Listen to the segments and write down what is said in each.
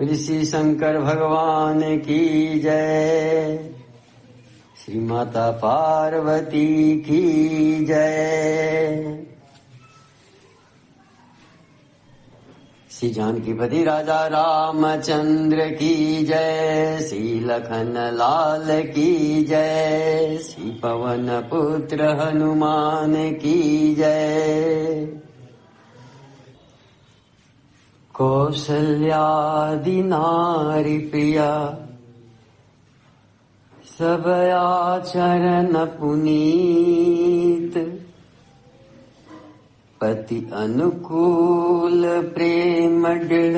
ऋषि शंकर भगवान की जय। श्री माता पार्वती की जय। श्री जानकीपति राजा रामचंद्र की जय। श्री लखन लाल की जय। श्री पवन पुत्र हनुमान की जय। कौसल्यादि नारी प्रिया सब आचरण पुनीत। पति अनुकूल प्रेम दृढ़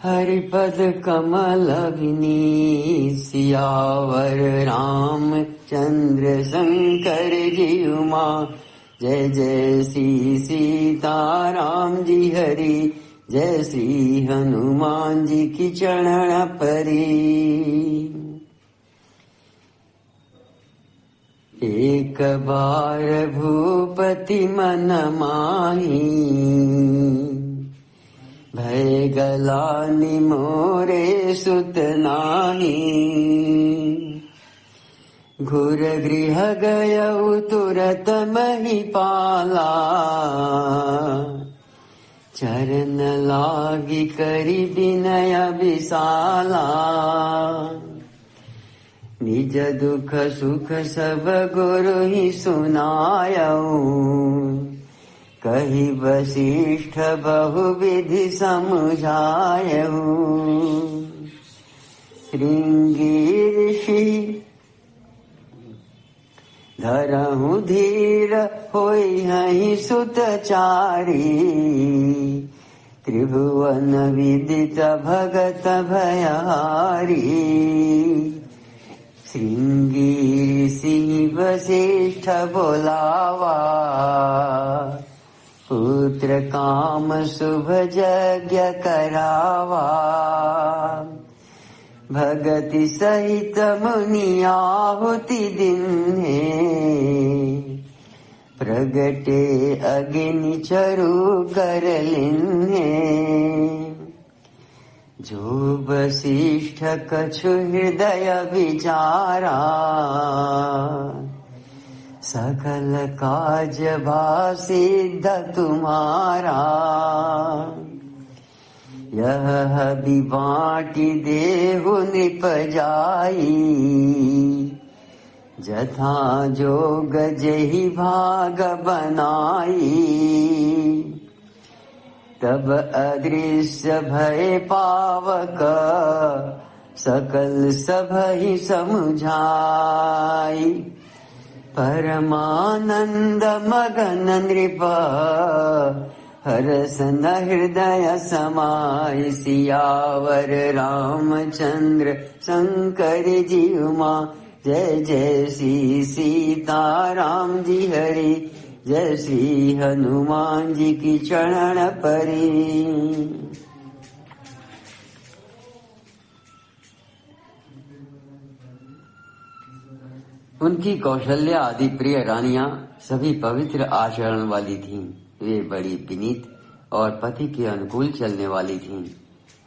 हरिपद कमल विनीत। सियावर रामचंद्र शंकर जी उमा जय जय श्री सीताराम जी हरि। जय श्री हनुमान जी की चरण परी। एक बार भूपति मन माही भय गलानि मोरे सुत नाही। घुर गृह गयउ तुरत महिपाला चरण लागी करि विनय विशाला। निज दुख सुख सब गुरु ही सुनायऊ कहि वशिष्ठ बहुविधि समझायऊ। श्रृंगी ऋषि धरहु धीर होई हहि सुतचारी। त्रिभुवन विदित भगत भयहारी। श्रृंगी ऋषि वशिष्ठ बोलावा पुत्र काम शुभ यज्ञ करावा। भगति सहित मुनि आहुति दिन्हे प्रगटे अग्नि चरु कर लिन्हे। जो वशिष्ठ कछु हृदय विचारा सकल काज भा सिद्ध तुम्हारा। यह विबाटी देहु नृप जाई जथा जोग जहि भाग बनाई। तब अदृश्य भय पावक सकल सबहि समुझाई। परमानंद मगन नृप हरसन हृदय समाई। सियावर रामचंद्र शंकर जी उमा जय जय श्री सीताराम जी हरि। जय श्री हनुमान जी की चरण परी। उनकी कौशल्या आदि प्रिय रानियां सभी पवित्र आचरण वाली थीं। वे बड़ी विनीत और पति के अनुकूल चलने वाली थीं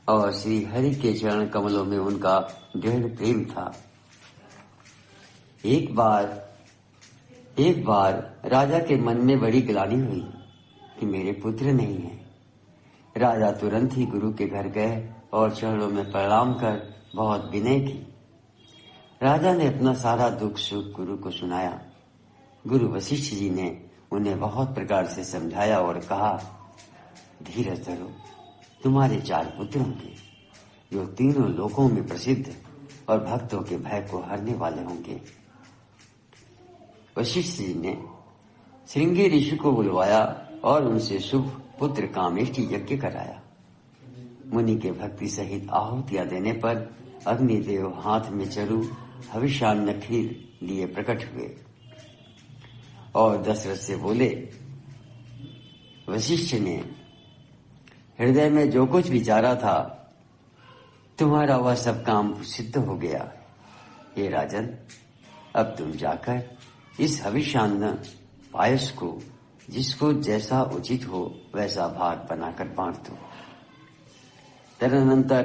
और श्री हरि के चरण कमलों में उनका दृढ़ प्रेम था। एक बार राजा के मन में बड़ी ग्लानि हुई कि मेरे पुत्र नहीं है। राजा तुरंत ही गुरु के घर गए और चरणों में प्रणाम कर बहुत विनय की। राजा ने अपना सारा दुख सुख गुरु को सुनाया। गुरु वशिष्ठ जी ने उन्हें बहुत प्रकार से समझाया और कहा, धीरज धरो, तुम्हारे 4 पुत्र होंगे जो तीनों लोकों में प्रसिद्ध और भक्तों के भय को हरने वाले होंगे। वशिष्ठ जी ने श्रृंगी ऋषि को बुलवाया और उनसे शुभ पुत्र कामेष्टि यज्ञ कराया। मुनि के भक्ति सहित आहुतियां देने पर अग्निदेव हाथ में चरु हविष्यान्न खीर लिए प्रकट हुए और दशरथ से बोले, वशिष्ठ ने हृदय में जो कुछ विचारा था तुम्हारा वह सब काम सिद्ध हो गया। हे राजन, अब तुम जाकर इस हविष्यान्न पायस को जिसको जैसा उचित हो वैसा भाग बनाकर बांट दो। तदनंतर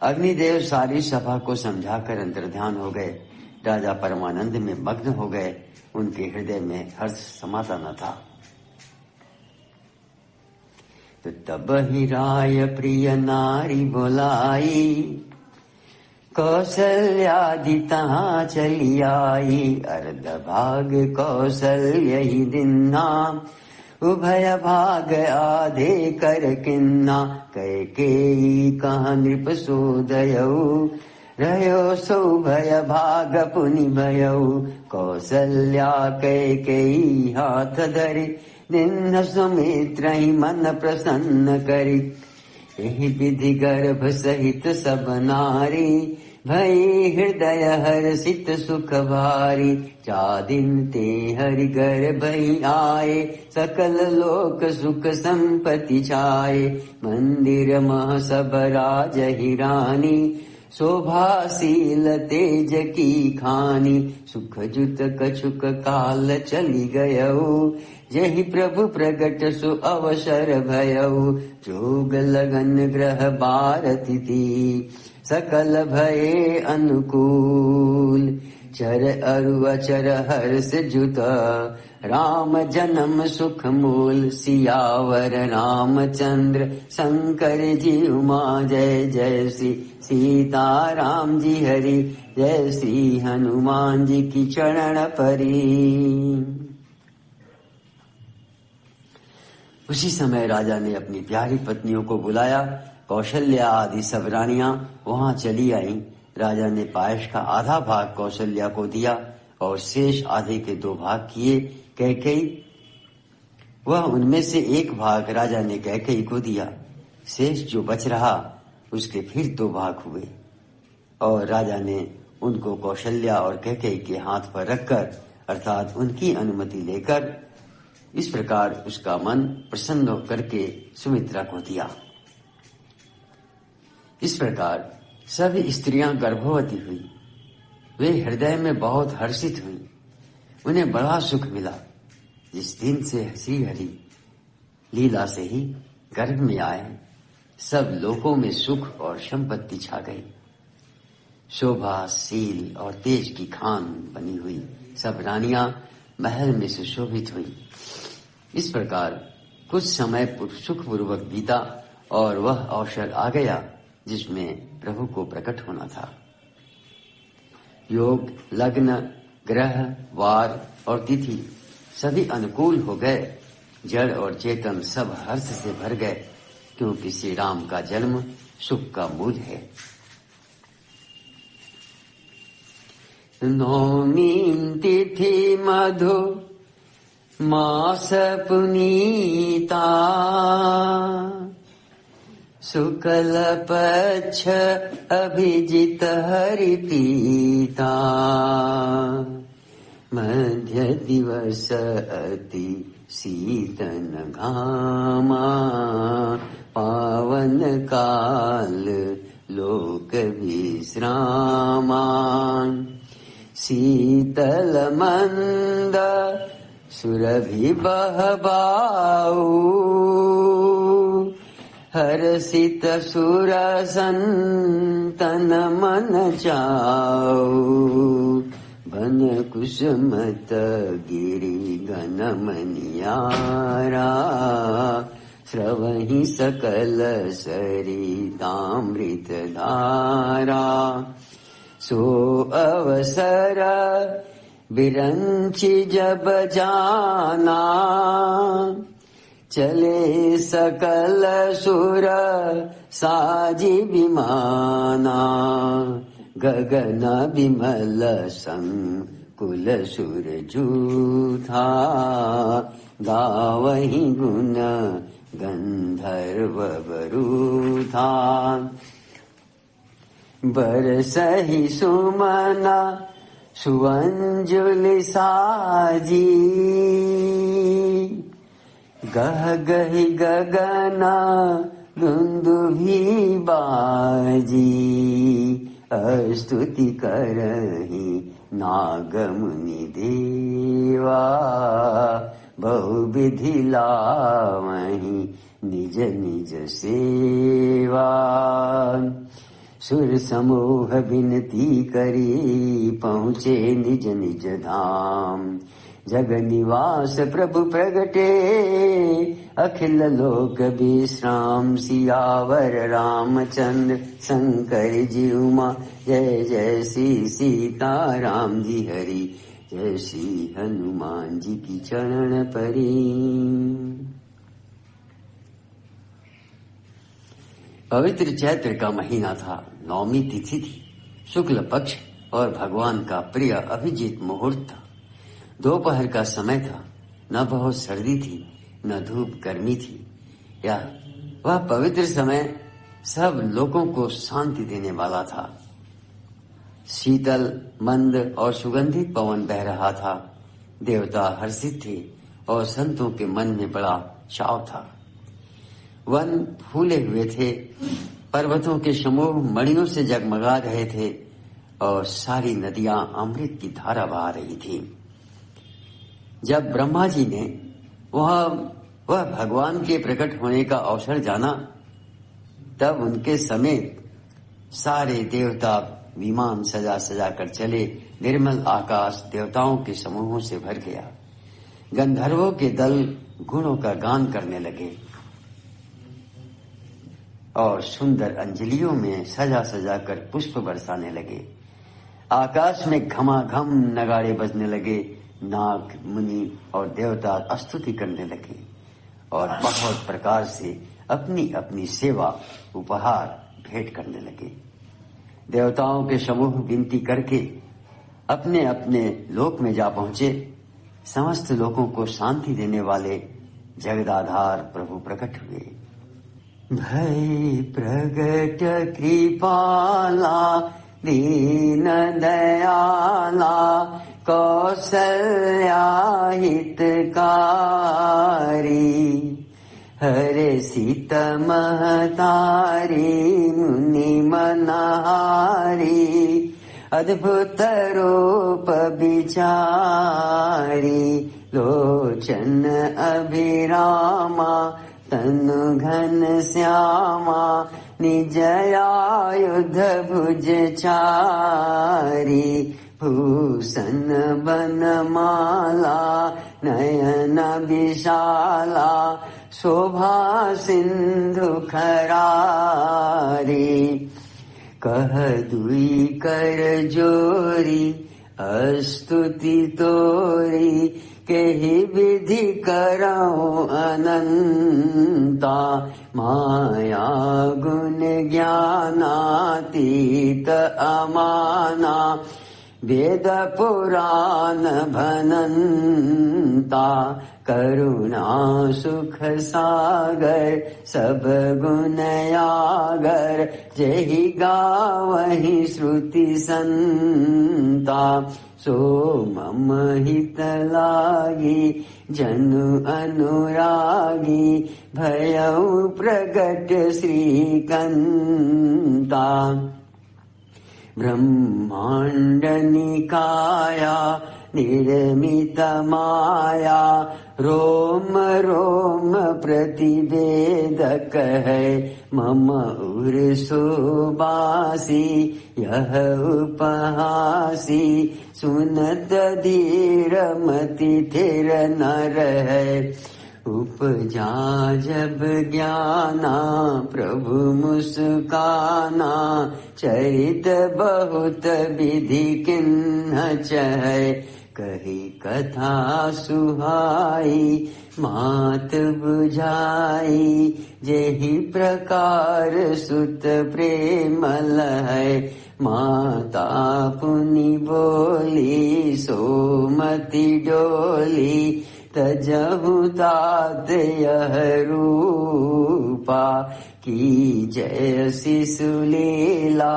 अग्निदेव सारी सभा को समझाकर अंतर्ध्यान हो गए। राजा परमानंद में मग्न हो गए। उनके हृदय में हर्ष समाता न था। तो तब ही राय प्रिय नारी बुलाई, कौशल्यादि तहाँ चली आई। अर्ध भाग कौशल्य ही दिन्ना, उभय भाग आधे कर किन्ना। कैकेयी कहा नृप सोदयऊ, रहो सौभय भाग पुनि भयऊ। कौशल्या कैकेयी हाथ धरि, दिन सुमित्र ही मन प्रसन्न करी। यही विधि गर्भ सहित सब नारी, भई हृदय हर्षित सुख भारी। चादिन ते हरि गर्भ ही आए, सकल लोक सुख संपत्ति छाए। मंदिर मह सब राज ही रानी, शोभाशील तेज की खानी। सुख जुत कछुक काल चली गयऊ, यही प्रभु प्रगट सु अवसर भयऊ। जोग लगन ग्रह बारती थी, सकल भये अनुकूल। चर अरु अचर हर्ष जुत, राम जन्म सुख मूल। सियावर रामचंद्र शंकर जी उमा, जय जय श्री सीता राम जी हरि। जय श्री हनुमान जी की चरण परी। उसी समय राजा ने अपनी प्यारी पत्नियों को बुलाया। कौशल्या आदि सब रानियां वहां चली आईं। राजा ने पायस का आधा भाग कौशल्या को दिया और शेष आधे के 2 भाग किए कैकेयी। वह उनमें से 1 भाग राजा ने कैकेयी को दिया। शेष जो बच रहा उसके फिर 2 भाग हुए और राजा ने उनको कौशल्या और कैकेयी के हाथ पर रखकर अर्थात उनकी अनुमति लेकर इस प्रकार उसका मन प्रसन्न होकर के सुमित्रा को दिया। इस प्रकार सभी स्त्रियां गर्भवती हुई। वे हृदय में बहुत हर्षित हुई। उन्हें बड़ा सुख मिला। जिस दिन से श्री हरि लीला से ही गर्भ में आए, सब लोकों में सुख और संपत्ति छा गई। शोभा शील और तेज की खान बनी हुई सब रानियां महल में सुशोभित हुई। इस प्रकार कुछ समय सुखपूर्वक बीता और वह अवसर आ गया जिसमें प्रभु को प्रकट होना था। योग, लग्न, ग्रह, वार और तिथि सभी अनुकूल हो गए। जड़ और चेतन सब हर्ष से भर गए, क्योंकि श्री राम का जन्म सुख का मूल है। नौमी तिथि मधु मास पुनीता, शुक्ल पक्ष अभिजित हरि पीता। मध्य दिवस अति शीतन घामा, पावन काल लोक विश्रामा। शीतल मंद सुरभि बहबाऊ, हर्षित सुर संतन मन चाऊ। बन कुसुमत गिरि गन मनियारा, स्रवहि सकल सरितामृत धारा। सो अवसर बिरंचि जब जाना, चले सकल सुर साजी विमाना। गगन विमल संकुल सुर जूथा, गावहि गुण गंधर्व वरूथा। बरसहि सुमना सुअंजुलि साजी, गह गहि गगना दुंदुभि बाजी। स्तुति करहि नाग मुनि देवा, बहुविधि लावहि निज निज सेवा। सुर समूह बिनती करी पहुँचे निज निज धाम। जग निवास प्रभु प्रगटे अखिल लोक विश्राम। सियावर रामचंद्र शंकर जी उमा जय जय श्री सीता राम जी हरि जय श्री हनुमान जी की चरण परी। पवित्र चैत्र का महीना था, नवमी तिथि थी, शुक्ल पक्ष और भगवान का प्रिय अभिजीत मुहूर्त था। दोपहर का समय था, न बहुत सर्दी थी न धूप गर्मी थी। वह पवित्र समय सब लोगों को शांति देने वाला था। शीतल मंद और सुगंधित पवन बह रहा था। देवता हर्षित थे और संतों के मन में बड़ा चाव था। वन फूले हुए थे, पर्वतों के समूह मणियों से जगमगा रहे थे और सारी नदियां अमृत की धारा बहा रही थी। जब ब्रह्मा जी ने वह भगवान के प्रकट होने का अवसर जाना, तब उनके समेत सारे देवता विमान सजा सजा कर चले। निर्मल आकाश देवताओं के समूहों से भर गया। गंधर्वों के दल गुणों का गान करने लगे और सुंदर अंजलियों में सजा सजा कर पुष्प बरसाने लगे। आकाश में घमाघम नगाड़े बजने लगे। नाग मुनि और देवता स्तुति करने लगे और बहुत प्रकार से अपनी अपनी सेवा उपहार भेंट करने लगे। देवताओं के समूह विनती करके अपने अपने लोक में जा पहुंचे। समस्त लोगों को शांति देने वाले जगदाधार प्रभु प्रकट हुए। भय प्रगट कृपाला दीन दयाला कौसल्या हितकारी। हरे सीत महतारी मुनि मनहारी अद्भुत रूप बिचारी। लोचन अभिरामा तनु घन श्यामा निजयायुध भुज चारी। भूषण बनमाला नयन विशाला शोभा सिंधु खरारी। कह दुई कर जोरी स्तुति तोरी केहि विधि करऊं अनंता। माया गुण ज्ञानातीत अमाना वेद पुराण भनंता। करुणा सुख सागर सब गुण यागर जेहि गावहि श्रुति संता। सो मम हित लागी जनु अनुरागी भयउ प्रगट श्रीकंता। ब्रह्मांड निकाया निर्मित माया रोम रोम प्रतिवेदक है। मम उर सुबासी यह उपहासी सुनत धीर मति थिर न रहे। उपजा जब ज्ञाना प्रभु मुस्काना चरित बहुत विधि किन्ह चहै। कही कथा सुहाई मात बुझाई जेहि प्रकार सुत प्रेमल है। माता पुनि बोली सोमति डोली तजहु तात यह रूपा। की जय शिशु लीला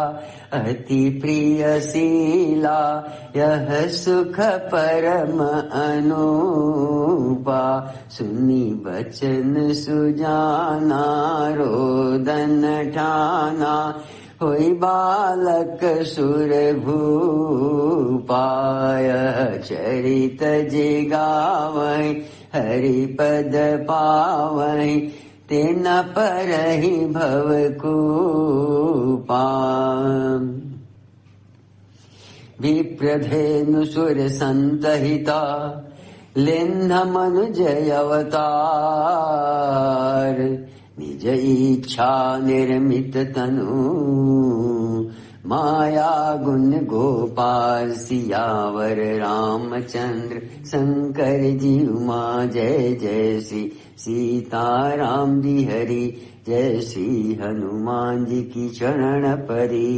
अति प्रिय शीला यह सुख परम अनुपा। सुनी बचन सुजाना रोदन ठाना होई बालक सुर भूपाय। चरित जे गावै हरि पद पावै तेना परहि भव कूपा। विप्रधेनु सुर संतहिता लिन्ह मनुजय अवतार। निज इच्छा निर्मित तनु माया गुण गोपाल। सियावर रामचंद्र शंकर जी उमा। जय जय श्री सीताराम जी हरि। जय श्री हनुमान जी की चरण परी।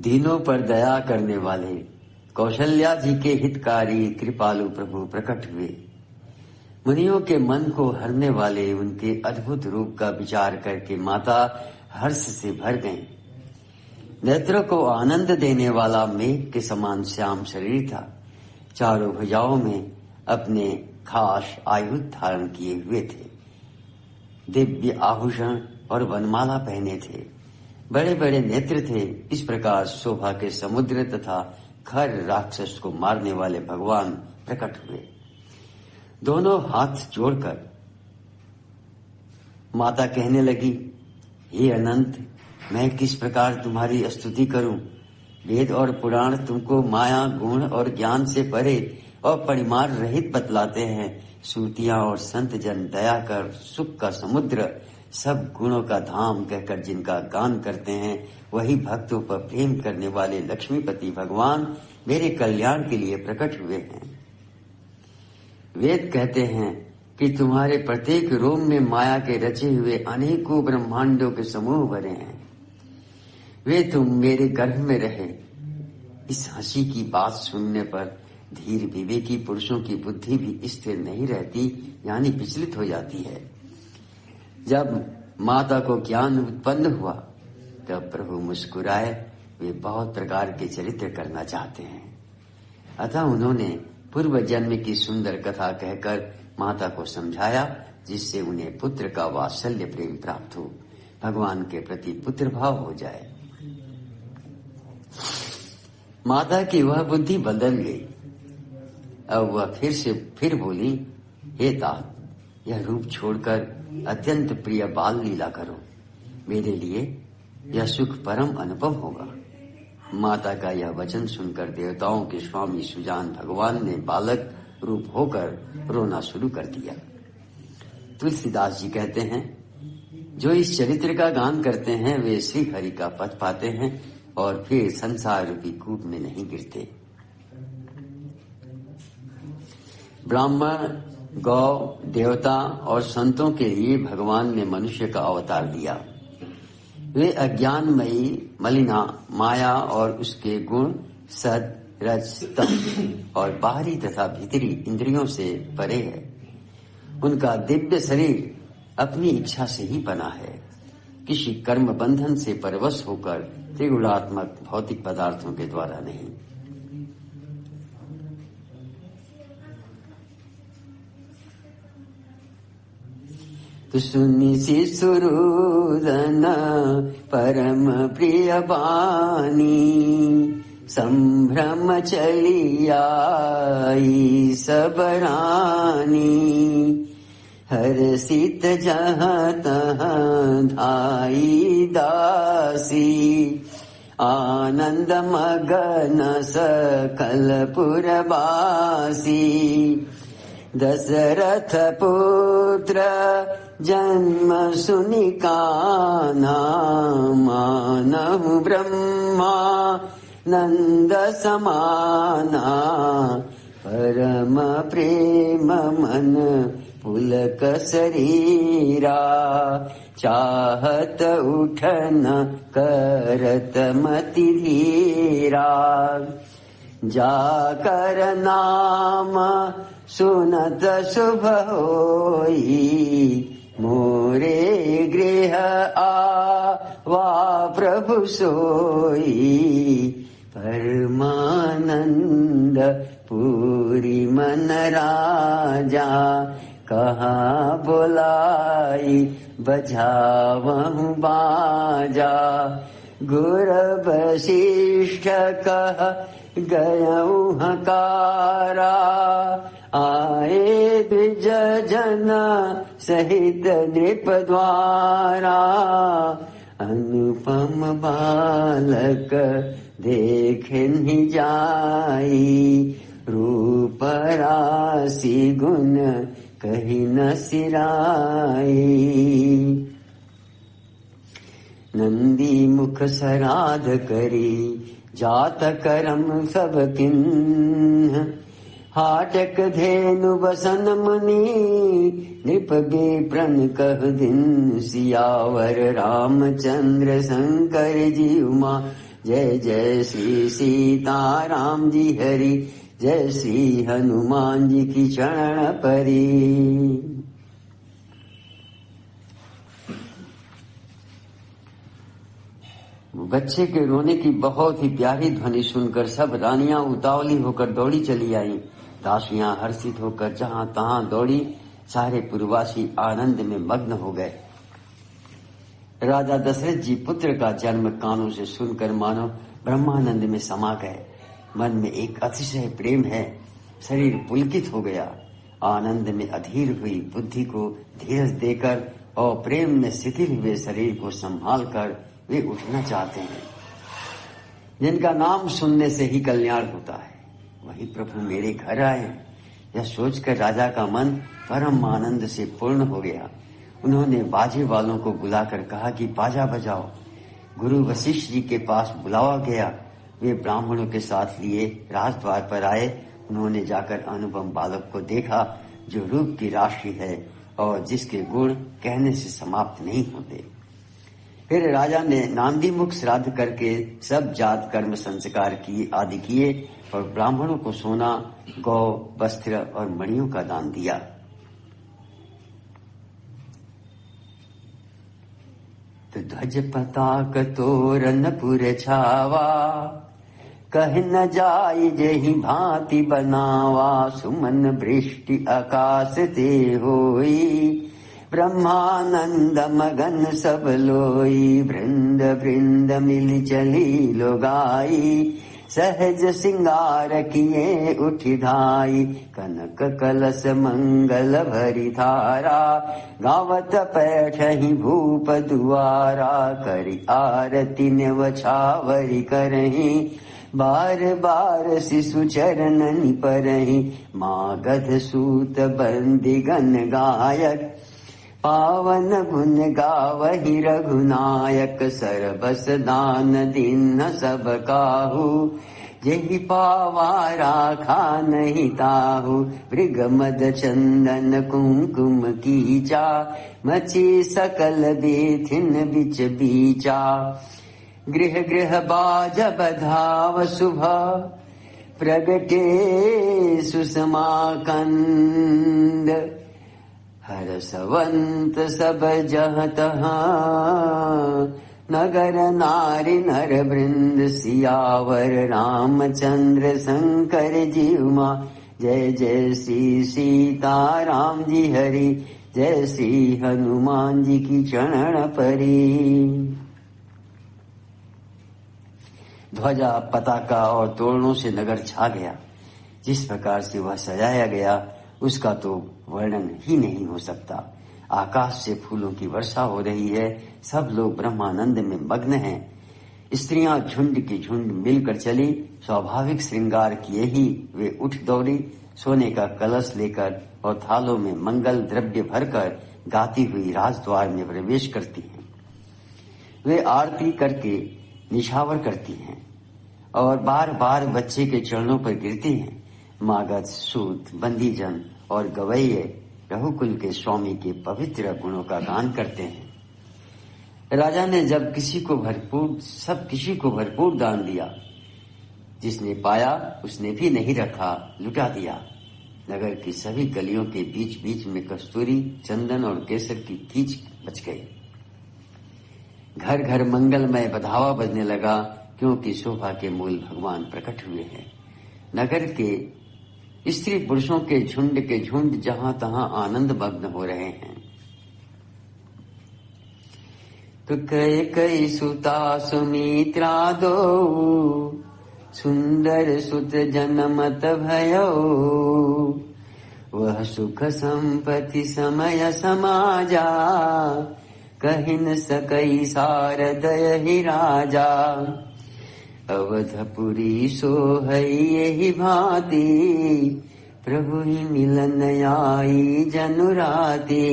दीनों पर दया करने वाले कौशल्या जी के हितकारी कृपालु प्रभु प्रकट हुए। मुनियों के मन को हरने वाले उनके अद्भुत रूप का विचार करके माता हर्ष से भर गईं। नेत्रों को आनंद देने वाला मेघ के समान श्याम शरीर था। चारों भुजाओं में अपने खास आयुध धारण किए हुए थे। दिव्य आभूषण और वनमाला पहने थे। बड़े बड़े नेत्र थे। इस प्रकार शोभा के समुद्र तथा खर राक्षस को मारने वाले भगवान प्रकट हुए। दोनों हाथ जोड़कर माता कहने लगी, हे अनंत, मैं किस प्रकार तुम्हारी स्तुति करूं। वेद और पुराण तुमको माया गुण और ज्ञान से परे और परिमाण रहित बतलाते हैं। श्रुतियां और संत जन दया कर सुख का समुद्र सब गुणों का धाम कहकर जिनका गान करते हैं, वही भक्तों पर प्रेम करने वाले लक्ष्मीपति भगवान मेरे कल्याण के लिए प्रकट हुए हैं। वेद कहते हैं कि तुम्हारे प्रत्येक रोम में माया के रचे हुए अनेकों ब्रह्मांडों के समूह भरे हैं। वे तुम मेरे गर्भ में रहे। इस हंसी की बात सुनने पर धीर विवेकी पुरुषों की बुद्धि भी स्थिर नहीं रहती, यानी विचलित हो जाती है। जब माता को ज्ञान उत्पन्न हुआ तब प्रभु मुस्कुराए। वे बहुत प्रकार के चरित्र करना चाहते हैं, अतः उन्होंने पूर्व जन्म की सुंदर कथा कहकर माता को समझाया, जिससे उन्हें पुत्र का वात्सल्य प्रेम प्राप्त हो, भगवान के प्रति पुत्र भाव हो जाए। माता की वह बुद्धि बदल गई। अब वह फिर बोली, हे तात, यह रूप छोड़कर अत्यंत प्रिय बाल लीला करो। मेरे लिए यह सुख परम अनुपम होगा। माता का यह वचन सुनकर देवताओं के स्वामी सुजान भगवान ने बालक रूप होकर रोना शुरू कर दिया। तुलसीदास जी कहते हैं, जो इस चरित्र का गान करते हैं वे श्री हरि का पद पाते हैं और फिर संसार रूपी कूप में नहीं गिरते। ब्राह्मण, गौ, देवता और संतों के लिए भगवान ने मनुष्य का अवतार लिया। वे अज्ञानमयी मलिना माया और उसके गुण सद रज तम और बाहरी तथा भीतरी इंद्रियों से परे है। उनका दिव्य शरीर अपनी इच्छा से ही बना है, किसी कर्म बंधन से परवश होकर त्रिगुणात्मक भौतिक पदार्थों के द्वारा नहीं। तो सुनि शिशुरुदन परम प्रिय बानी, संभ्रम चली आई सब रानी। हर्षित जहाँ तहाँ धाई दासी, आनंद मगन सकल पुरवासी। दशरथ पुत्र जन्म सुनि कान्हा, मानहु ब्रह्मा नंद समाना। परम प्रेम मन पुलक शरीरा, चाहत उठन करत मति धीरा। जाकर नाम सुनत शुभ होई, मोरे गृह आवा प्रभु सोई। परमानंद पूरी मन राजा, कहाँ बुलाई बजावहु बाजा। गुर वशिष्ठ कह गयऊ हकारा, आए द्विज जन सहित नृप द्वारा, अनुपम बालक देखहि जाई, रूप राशि गुण कही न सिराई। नंदी मुख सराध करी, जात करम सब किन्ह, हाटक धेनु बसन मुनि, नृप विप्रन कह दिन। सियावर रामचंद्र शंकर जी उमा, जय जय श्री सीताराम जी हरि, जय श्री हनुमान जी की चरण परी। बच्चे के रोने की बहुत ही प्यारी ध्वनि सुनकर सब रानियां उतावली होकर दौड़ी चली आईं। दासियां हर्षित होकर जहां तहां दौड़ी, सारे पुरवासी आनंद में मग्न हो गए। राजा दशरथ जी पुत्र का जन्म कानों से सुनकर मानो ब्रह्मानंद में समा गए। मन में एक अतिशय प्रेम है, शरीर पुलकित हो गया। आनंद में अधीर हुई बुद्धि को धीरज देकर और प्रेम में शिथिल हुए शरीर को संभाल कर वे उठना चाहते हैं। जिनका नाम सुनने से ही कल्याण होता है, वही प्रभु मेरे घर आए। यह सोचकर राजा का मन परम आनंद से पूर्ण हो गया। उन्होंने बाजे वालों को बुलाकर कहा कि बाजा बजाओ। गुरु वशिष्ठ जी के पास बुलावा गया। वे ब्राह्मणों के साथ लिए राजद्वार पर आए। उन्होंने जाकर अनुपम बालक को देखा, जो रूप की राशि है और जिसके गुण कहने से समाप्त नहीं होते। फिर राजा ने नांदी मुख श्राद्ध करके सब जात कर्म संस्कार आदि किए और ब्राह्मणों को सोना, गौ, वस्त्र और मणियों का दान दिया। तो ध्वज पताक तोरण पुर छावा, कह न जाई जेहि भांति बनावा। सुमन वृष्टि आकाश ते होई, ब्रह्मानंद मगन सब लोई। वृंद वृंद मिल चली लोगाई, सहज सिंगार किए उठि धाई। कनक कलश मंगल भरी धारा, गावत पैठहि भूप दुआरा। करि आरती न्यवछावरि करहि, बार बार शिशु चरणनि परहि। मागध सूत बंदी गण गायक, पावन गुण गावहि रघुनायक। सरबस दान दीन सब काहू, जेहि पावा राखा नहीं ताहू। मृग मद चंदन कुमकुम कीचा, मची सकल बेथिन बिच बीचा। गृह गृह बाज बधाव शुभा, प्रगटे सुषमा कंद। हरसवंत सब जहाँ तहाँ, नगर नारी नर वृंद। सियावर रामचंद्र शंकर जी उमा, जय जय श्री सीताराम जी हरि, जय श्री हनुमान जी की चरण परी। ध्वजा, पताका और तोरणों से नगर छा गया। जिस प्रकार से वह सजाया गया उसका तो वर्णन ही नहीं हो सकता। आकाश से फूलों की वर्षा हो रही है। सब लोग ब्रह्मानंद में मग्न हैं। स्त्रियां झुंड की झुंड मिलकर चली। स्वाभाविक श्रृंगार किए ही वे उठ दौड़ी। सोने का कलश लेकर और थालों में मंगल द्रव्य भरकर गाती हुई राजद्वार में प्रवेश करती हैं। वे आरती करके निछावर करती हैं और बार बार बच्चे के चरणों पर गिरती हैं। मागध, सूत, बंदीजन और गवैये रघुकुल के स्वामी के पवित्र गुणों का गान करते हैं। राजा ने जब किसी को भरपूर दान दिया। जिसने पाया उसने भी नहीं रखा, लुटा दिया। नगर की सभी गलियों के बीच बीच में कस्तूरी, चंदन और केसर की कीच बच गई। घर घर मंगलमय बधावा बजने लगा, क्योंकि शोभा के मूल भगवान प्रकट हुए हैं। नगर के स्त्री पुरुषों के झुंड जहां तहां आनंद मग्न हो रहे हैं। तो कई सुता सुमित्रा दो, सुंदर सुत जनमत भयो। वह सुख संपत्ति समय समाजा, कहि न सकई सारदय ही राजा। अवधपुरी सोहई यही भांति, प्रभु ही मिलन आई जनुराती।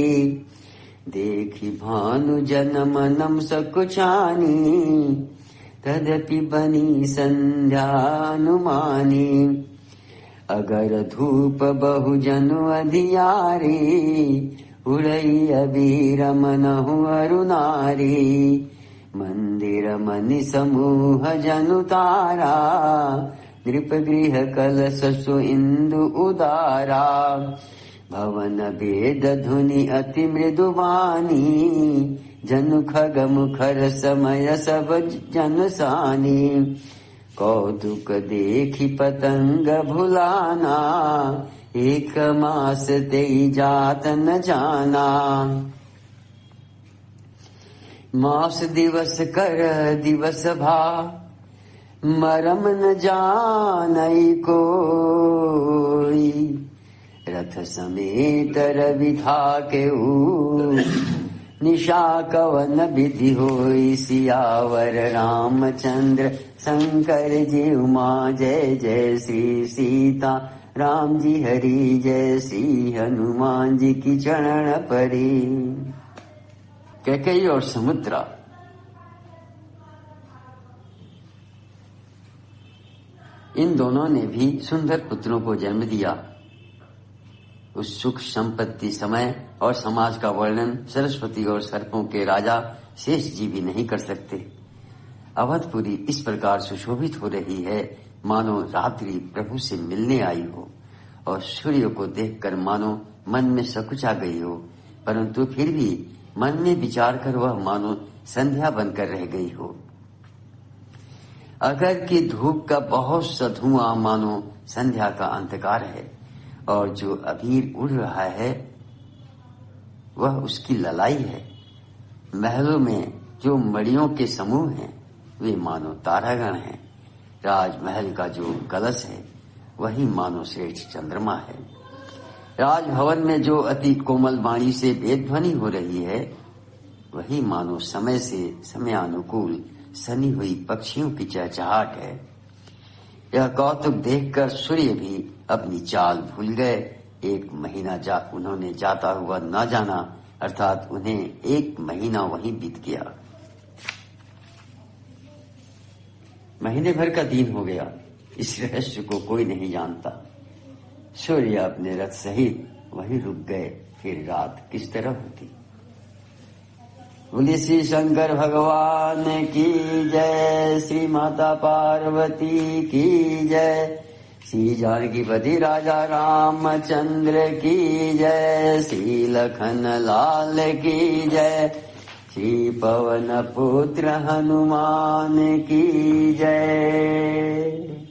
देखी भानु जन मनम सकुचानी, तदपि बनी संध्या अनुमानी। अगर धूप बहु जनु अधियारी, उड़ई अबीर मनहु अरुनारी। मंदिर मनि समूह जनु तारा, नृप गृह कलश सु इंदु उदारा। भवन वेद धुनि अति मृदुवानी, जनु खग मुखर समय सब जन सानी। कौतुक देखी पतंग भुलाना, एक मास तेई जात न जाना। मास दिवस कर दिवस भा, मरम न जानई कोई। रथ समेत रवि था केऊ, निशा कवन विधि होई। सियावर रामचंद्र शंकर जी उमा, जय जय श्री सीता राम जी हरि। जय श्री हनुमान जी की चरण परी। कैकेयी और समुद्रा इन दोनों ने भी सुंदर पुत्रों को जन्म दिया। उस सुख संपत्ति समय और समाज का वर्णन सरस्वती और सर्पों के राजा शेष जी भी नहीं कर सकते। अवधपुरी इस प्रकार सुशोभित हो रही है, मानो रात्रि प्रभु से मिलने आई हो, और सूर्य को देखकर मानो मन में सकुचा गई हो, परंतु फिर भी मन में विचार कर वह मानो संध्या बनकर रह गई हो। अगर की धूप का बहुत सा धुआं मानो संध्या का अंधकार है, और जो अबीर उड़ रहा है वह उसकी ललाई है। महलों में जो मड़ियों के समूह हैं वे मानो तारागण हैं। राजमहल का जो कलश है वही मानो श्रेष्ठ चंद्रमा है। राजभवन में जो अति कोमल वाणी से वेद ध्वनि हो रही है वही मानो समय से समयानुकूल सनी हुई पक्षियों की चहचहाट है। यह कौतुक देखकर सूर्य भी अपनी चाल भूल गए। एक महीना उन्होंने जाता हुआ न जाना, अर्थात उन्हें एक महीना वहीं बीत गया। महीने भर का दिन हो गया। इस रहस्य को कोई नहीं जानता। सूर्य अपने रथ सहित वहीं रुक गए। फिर रात किस तरह होती। बोले श्री शंकर भगवान की जय, श्री माता पार्वती की जय, श्री जानकीपति राजा रामचंद्र की जय, श्री लखन लाल की जय, श्री पवन पुत्र हनुमान की जय।